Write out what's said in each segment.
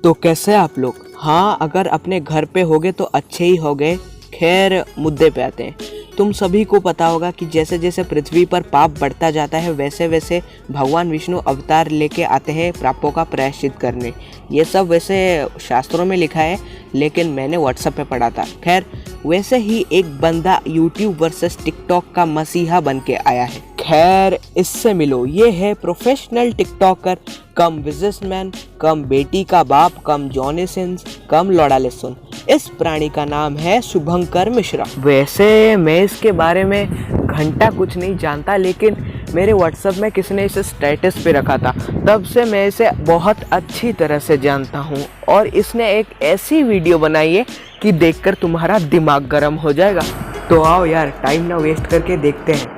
तो कैसे आप लोग? हाँ, अगर अपने घर पे होगे तो अच्छे ही होगे। खैर, मुद्दे पे आते हैं। तुम सभी को पता होगा कि जैसे जैसे पृथ्वी पर पाप बढ़ता जाता है वैसे वैसे भगवान विष्णु अवतार लेके आते हैं पापों का प्रायश्चित करने। ये सब वैसे शास्त्रों में लिखा है, लेकिन मैंने व्हाट्सएप पे पढ़ा था। खैर, वैसे ही एक बंदा यूट्यूब वर्सेस टिकटॉक का मसीहा बन के आया है। खैर, इससे मिलो, ये है प्रोफेशनल टिकटॉकर, कम बिजनेसमैन, कम बेटी का बाप, कम जॉनी सिंस, कम लौड़ा लेसुन। इस प्राणी का नाम है शुभंकर मिश्रा। वैसे मैं इसके बारे में घंटा कुछ नहीं जानता, लेकिन मेरे व्हाट्सएप में किसी ने इसे स्टेटस पे रखा था, तब से मैं इसे बहुत अच्छी तरह से जानता हूँ। और इसने एक ऐसी वीडियो बनाई है कि देखकर तुम्हारा दिमाग गर्म हो जाएगा। तो आओ यार, टाइम ना वेस्ट करके देखते हैं।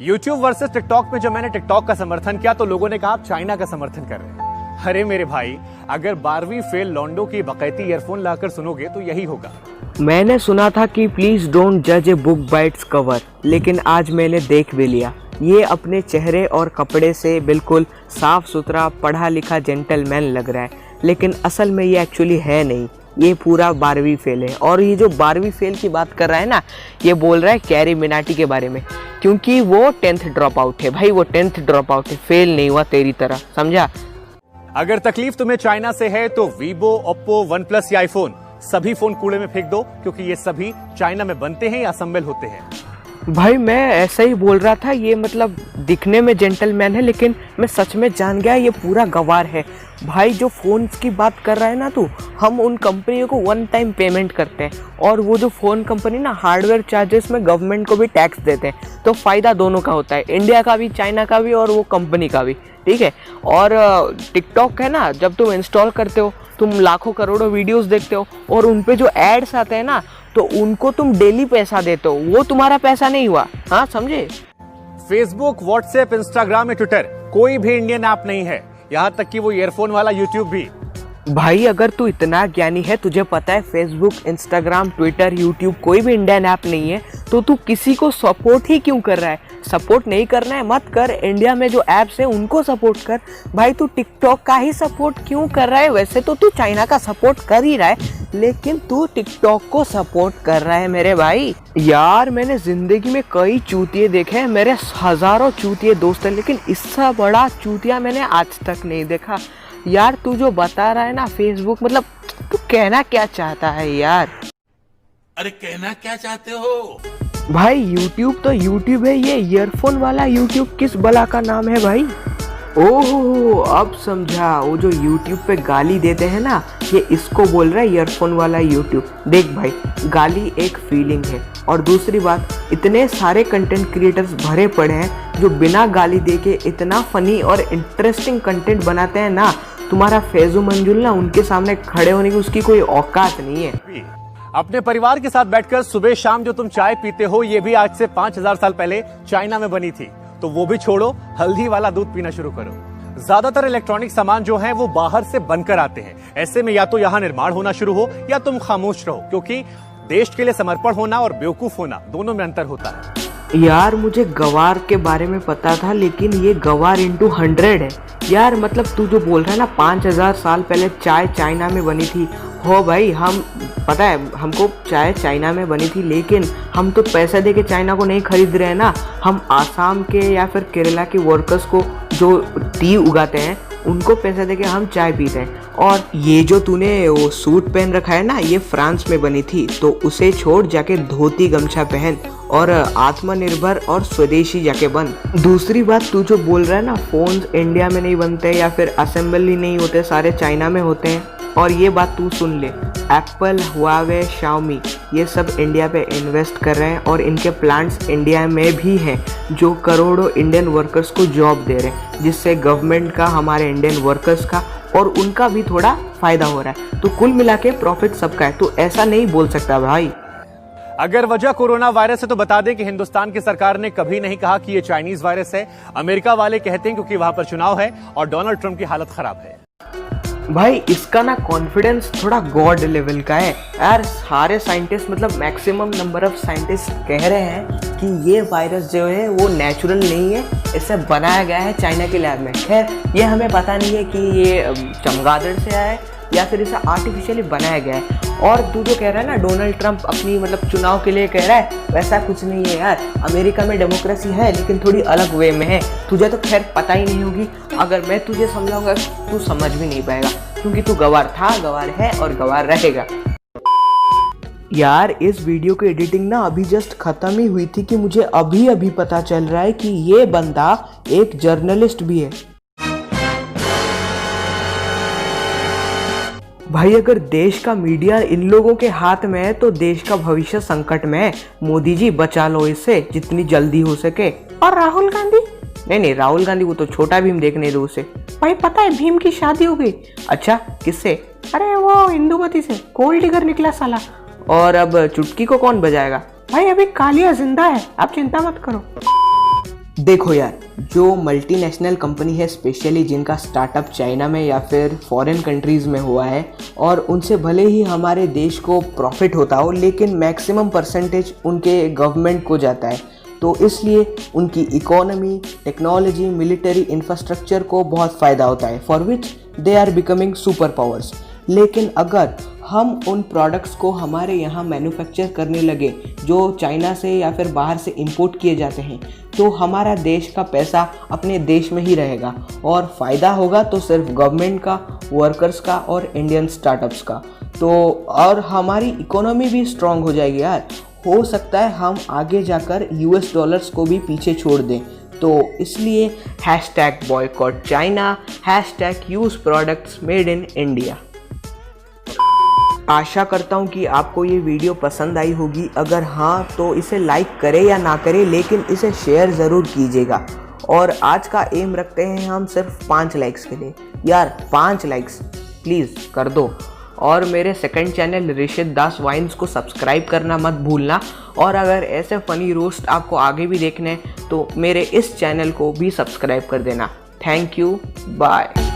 YouTube वर्सेस टिकटॉक में जब मैंने टिकटॉक का समर्थन किया तो लोगों ने कहा आप चाइना का समर्थन कर रहे हैं। अरे मेरे भाई, अगर 12वीं फेल लॉन्डो की बकैती ईयरफोन लाकर सुनोगे तो यही होगा। मैंने सुना था कि प्लीज डोंट जज a book by its cover, लेकिन आज मैंने देख भी लिया। ये अपने चेहरे और कपड़े से बिल्कुल साफ सुथरा पढ़ा लिखा जेंटलमैन लग रहा है, लेकिन असल में ये एक्चुअली है नहीं। ये पूरा 12वीं फेल है। और ये जो 12वीं फेल की बात कर रहा है ना, ये बोल रहा है कैरी मिनाटी के बारे में, क्योंकि वो 10th ड्रॉप आउट है। भाई, वो 10th ड्रॉप आउट है, फेल नहीं हुआ तेरी तरह, समझा? अगर तकलीफ तुम्हें चाइना से है तो वीवो, ओप्पो, वन प्लस या आईफोन, सभी फोन कूड़े में फेंक दो, क्योंकि ये सभी चाइना में बनते हैं या असेंबल होते हैं। भाई, मैं ऐसा ही बोल रहा था। ये मतलब दिखने में जेंटलमैन है, लेकिन मैं सच में जान गया ये पूरा गवार है। भाई, जो फ़ोन्स की बात कर रहा है ना तू, हम उन कंपनियों को वन टाइम पेमेंट करते हैं, और वो जो फ़ोन कंपनी ना हार्डवेयर चार्जेस में गवर्नमेंट को भी टैक्स देते हैं। तो फ़ायदा दोनों का होता है, इंडिया का भी, चाइना का भी, और वो कंपनी का भी। ठीक है। और टिकटॉक है ना, जब तुम इंस्टॉल करते हो तुम लाखों करोड़ों वीडियोस देखते हो, और उन पे जो एड्स आते हैं ना, तो उनको तुम डेली पैसा देते हो, वो तुम्हारा पैसा नहीं हुआ। हाँ, समझे? फेसबुक, व्हाट्सएप, इंस्टाग्राम या ट्विटर, कोई भी इंडियन ऐप नहीं है, यहाँ तक कि वो ईयरफोन वाला यूट्यूब भी। भाई, अगर तू इतना ज्ञानी है, तुझे पता है फेसबुक, इंस्टाग्राम, ट्विटर, यूट्यूब कोई भी इंडियन ऐप नहीं है, तो तू किसी को सपोर्ट ही क्यों कर रहा है? सपोर्ट नहीं करना है मत कर। इंडिया में जो ऐप्स है उनको सपोर्ट कर। भाई, तू टिकटॉक का ही सपोर्ट क्यों कर रहा है? वैसे तो तू चाइना का सपोर्ट कर ही रहा है, लेकिन तू टिकटॉक को सपोर्ट कर रहा है मेरे भाई। यार, मैंने जिंदगी में कई चूतिए देखे हैं, मेरे हजारों चूतिए दोस्त हैं, लेकिन इससे बड़ा चूतिया मैंने आज तक नहीं देखा। यार, तू जो बता रहा है ना फेसबुक, मतलब तू कहना क्या चाहता है यार? अरे कहना क्या चाहते हो भाई? यूट्यूब तो यूट्यूब है, ये ईयरफोन वाला यूट्यूब किस बला का नाम है भाई? ओहो, अब समझा। वो जो यूट्यूब पे गाली देते हैं ना, ये इसको बोल रहा है ईयरफोन वाला यूट्यूब। देख भाई, गाली एक फीलिंग है, और दूसरी बात, इतने सारे कंटेंट क्रिएटर्स भरे पड़े हैं जो बिना गाली दे के इतना फनी और इंटरेस्टिंग कंटेंट बनाते हैं ना, तुम्हारा फैजू मंजुल ना उनके सामने खड़े होने की उसकी कोई औकात नहीं है। अपने परिवार के साथ बैठकर सुबह शाम जो तुम चाय पीते हो, ये भी आज से 5000 साल पहले चाइना में बनी थी। तो वो भी छोड़ो, हल्दी वाला दूध पीना शुरू करो। ज्यादातर इलेक्ट्रॉनिक सामान जो है वो बाहर से बनकर आते हैं। ऐसे में या तो यहाँ निर्माण होना शुरू हो या तुम खामोश रहो, क्योंकि देश के लिए समर्पण होना और बेवकूफ होना दोनों में अंतर होता है। यार, मुझे गवार के बारे में पता था, लेकिन ये गवार इंटू 100 है यार। मतलब तू जो बोल रहा है ना 5000 साल पहले चाय चाइना में बनी थी, हो भाई, हम पता है हमको चाय चाइना में बनी थी, लेकिन हम तो पैसा दे के चाइना को नहीं खरीद रहे हैं ना। हम आसाम के या फिर केरला के वर्कर्स को जो टी उगाते हैं उनको पैसा देके हम चाय पीते हैं। और ये जो तूने वो सूट पहन रखा है ना, ये फ्रांस में बनी थी, तो उसे छोड़ जाके धोती गमछा पहन और आत्मनिर्भर और स्वदेशी जाके बन। दूसरी बात, तू जो बोल रहा है ना फोन्स इंडिया में नहीं बनते या फिर असेंबली नहीं होते, सारे चाइना में होते हैं। और ये बात तू सुन ले, एप्पल, हुआवे, शाओमी, ये सब इंडिया पे इन्वेस्ट कर रहे हैं, और इनके प्लांट्स इंडिया में भी हैं जो करोड़ों इंडियन वर्कर्स को जॉब दे रहे हैं, जिससे गवर्नमेंट का, हमारे इंडियन वर्कर्स का और उनका भी थोड़ा फायदा हो रहा है। तो कुल मिला के प्रॉफिट सबका है। तो ऐसा नहीं बोल सकता भाई। अगर वजह कोरोना वायरस है तो बता दें कि हिंदुस्तान की सरकार ने कभी नहीं कहा कि ये चाइनीज वायरस है। अमेरिका वाले कहते हैं क्योंकि वहां पर चुनाव है और डोनाल्ड ट्रंप की हालत खराब है। भाई इसका ना कॉन्फिडेंस थोड़ा गॉड लेवल का है यार। सारे साइंटिस्ट मतलब मैक्सिमम नंबर ऑफ साइंटिस्ट कह रहे हैं कि ये वायरस जो है वो नेचुरल नहीं है, इसे बनाया गया है चाइना के लैब में। खैर ये हमें पता नहीं है कि ये चमगादड़ से आया है या फिर इसे आर्टिफिशियली बनाया गया है। और तू जो कह रहा है ना डोनाल्ड ट्रंप अपनी मतलब चुनाव के लिए कह रहा है, वैसा कुछ नहीं है यार। अमेरिका में डेमोक्रेसी है लेकिन थोड़ी अलग वे में है। तुझे तो खैर पता ही नहीं होगी, अगर मैं तुझे समझाऊंगा तू समझ भी नहीं पाएगा, क्योंकि तू गवार था, गवार है और गवार रहेगा। यार इस वीडियो की एडिटिंग ना अभी जस्ट खत्म ही हुई थी कि मुझे अभी अभी पता चल रहा है कि ये बंदा एक जर्नलिस्ट भी है। भाई अगर देश का मीडिया इन लोगों के हाथ में है तो देश का भविष्य संकट में है। मोदी जी बचा लो इसे जितनी जल्दी हो सके। और राहुल गांधी? नहीं राहुल गांधी वो तो छोटा भीम देखने दो उसे। भाई पता है भीम की शादी हो गई। अच्छा किससे? अरे वो इंदुमती से, गोल्ड डिगर निकला साला। और अब चुटकी को कौन बजाएगा? भाई अभी कालिया जिंदा है, आप चिंता मत करो। देखो यार जो मल्टीनेशनल कंपनी है स्पेशली जिनका स्टार्टअप चाइना में या फिर फॉरेन कंट्रीज़ में हुआ है, और उनसे भले ही हमारे देश को प्रॉफिट होता हो लेकिन मैक्सिमम परसेंटेज उनके गवर्नमेंट को जाता है। तो इसलिए उनकी इकोनॉमी, टेक्नोलॉजी, मिलिट्री इंफ्रास्ट्रक्चर को बहुत फ़ायदा होता है, for which they are becoming super powers. लेकिन अगर हम उन प्रोडक्ट्स को हमारे यहाँ मैन्युफैक्चर करने लगे जो चाइना से या फिर बाहर से इंपोर्ट किए जाते हैं, तो हमारा देश का पैसा अपने देश में ही रहेगा और फ़ायदा होगा तो सिर्फ गवर्नमेंट का, वर्कर्स का और इंडियन स्टार्टअप्स का। तो और हमारी इकोनॉमी भी स्ट्रांग हो जाएगी यार। हो सकता है हम आगे जाकर US डॉलर्स को भी पीछे छोड़ दें। तो इसलिए #boycott China, #use products made in India. आशा करता हूँ कि आपको ये वीडियो पसंद आई होगी। अगर हाँ तो इसे लाइक करें या ना करें लेकिन इसे शेयर ज़रूर कीजिएगा। और आज का एम रखते हैं हम सिर्फ 5 लाइक्स के लिए। यार 5 लाइक्स प्लीज़ कर दो। और मेरे सेकंड चैनल ऋषित दास वाइन्स को सब्सक्राइब करना मत भूलना। और अगर ऐसे फ़नी रोस्ट आपको आगे भी देखने हैं तो मेरे इस चैनल को भी सब्सक्राइब कर देना। Thank you, bye.